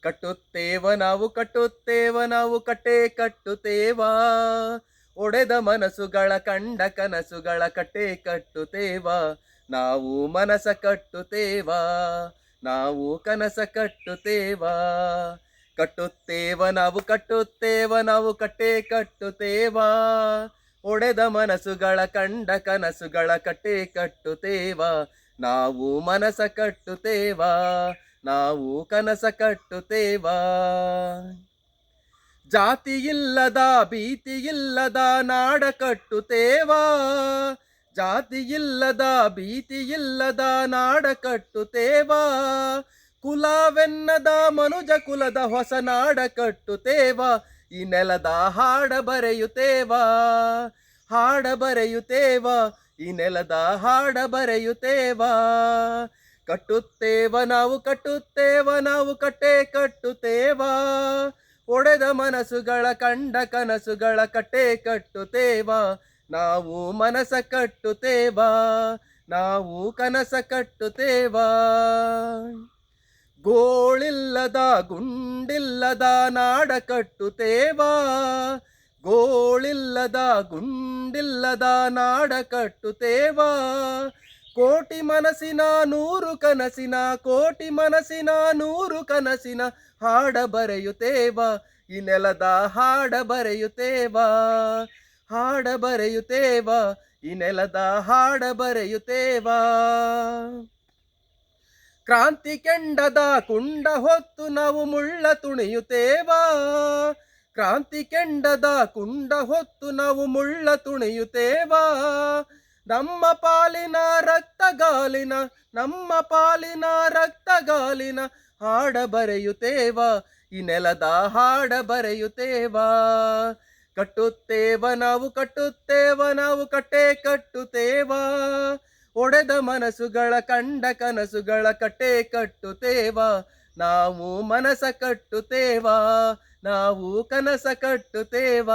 ಕಟ್ಟುತ್ತೇವ ನಾವು ಕಟ್ಟೆ ಕಟ್ಟುತ್ತೇವ. ಒಡೆದ ಮನಸ್ಸುಗಳ ಕಂಡ ಕನಸುಗಳ ಕಟ್ಟೆ ಕಟ್ಟುತ್ತೇವ. ನಾವು ಮನಸ ಕಟ್ಟುತ್ತೇವ, ನಾವು ಕನಸ ಕಟ್ಟುತ್ತೇವ. ಕಟ್ಟುತ್ತೇವ ನಾವು ಕಟ್ಟೆ ಕಟ್ಟುತ್ತೇವ. ಒಡೆದ ಮನಸ್ಸುಗಳ ಕಂಡ ಕನಸುಗಳ ಕಟ್ಟೆ ಕಟ್ಟುತ್ತೇವ. ನಾವು ಮನಸ ಕಟ್ಟುತ್ತೇವ, ನಾವು ಕನಸ ಕಟ್ಟುತ್ತೇವ. ಜಾತಿ ಇಲ್ಲದ ಭೀತಿ ಇಲ್ಲದ ನಾಡ ಕಟ್ಟುತ್ತೇವ. ಜಾತಿ ಇಲ್ಲದ ಭೀತಿ ಇಲ್ಲದ ನಾಡ ಕಟ್ಟುತ್ತೇವ. ಕುಲವೆನ್ನದ ಮನುಜ ಕುಲದ ಹೊಸ ನಾಡ ಕಟ್ಟುತ್ತೇವ. ಈ ನೆಲದ ಹಾಡ ಬರೆಯುತ್ತೇವ, ಹಾಡ ಬರೆಯುತ್ತೇವ. ಈ ನೆಲದ ಹಾಡ ಬರೆಯುತ್ತೇವ. ಕಟ್ಟುತ್ತೇವ ನಾವು ಕಟ್ಟೆ ಕಟ್ಟುತ್ತೇವ. ಒಡೆದ ಮನಸ್ಸುಗಳ ಕಂಡ ಕನಸುಗಳ ಕಟ್ಟೆ ಕಟ್ಟುತ್ತೇವ. ನಾವು ಮನಸ ಕಟ್ಟುತ್ತೇವ, ನಾವು ಕನಸ ಕಟ್ಟುತ್ತೇವ. ಗೋಳಿಲ್ಲದ ಗುಂಡಿಲ್ಲದ ನಾಡ ಕಟ್ಟುತ್ತೇವ. ಗೋಳಿಲ್ಲದ ಗುಂಡಿಲ್ಲದ ನಾಡ ಕಟ್ಟುತ್ತೇವ. ಕೋಟಿ ಮನಸ್ಸಿನ ನೂರು ಕನಸಿನ, ಕೋಟಿ ಮನಸ್ಸಿನ ನೂರು ಕನಸಿನ ಹಾಡ ಬರೆಯುತ್ತೇವ. ಈ ನೆಲದ ಹಾಡ ಬರೆಯುತ್ತೇವ, ಹಾಡ ಬರೆಯುತ್ತೇವ. ಈ ನೆಲದ ಹಾಡ ಬರೆಯುತ್ತೇವ. ಕ್ರಾಂತಿ ಕೆಂಡದ ಕುಂಡ ಹೊತ್ತು ನಾವು ಮುಳ್ಳ ತುಣಿಯುತ್ತೇವ. ಕ್ರಾಂತಿ ಕೆಂಡದ ಕುಂಡ ಹೊತ್ತು ನಾವು ಮುಳ್ಳ ತುಣಿಯುತ್ತೇವ. ನಮ್ಮ ಪಾಲಿನ ರಕ್ತಗಾಲಿನ, ನಮ್ಮ ಪಾಲಿನ ರಕ್ತಗಾಲಿನ ಹಾಡ ಬರೆಯುತ್ತೇವ. ಈ ನೆಲದ ಹಾಡ ಬರೆಯುತ್ತೇವ. ಕಟ್ಟುತ್ತೇವ ನಾವು ಕಟ್ಟೆ ಕಟ್ಟುತ್ತೇವ. ಒಡೆದ ಮನಸ್ಸುಗಳ ಕಂಡ ಕನಸುಗಳ ಕಟ್ಟೆ ಕಟ್ಟುತ್ತೇವ. ನಾವು ಮನಸ ಕಟ್ಟುತ್ತೇವ, ನಾವು ಕನಸ ಕಟ್ಟುತ್ತೇವ.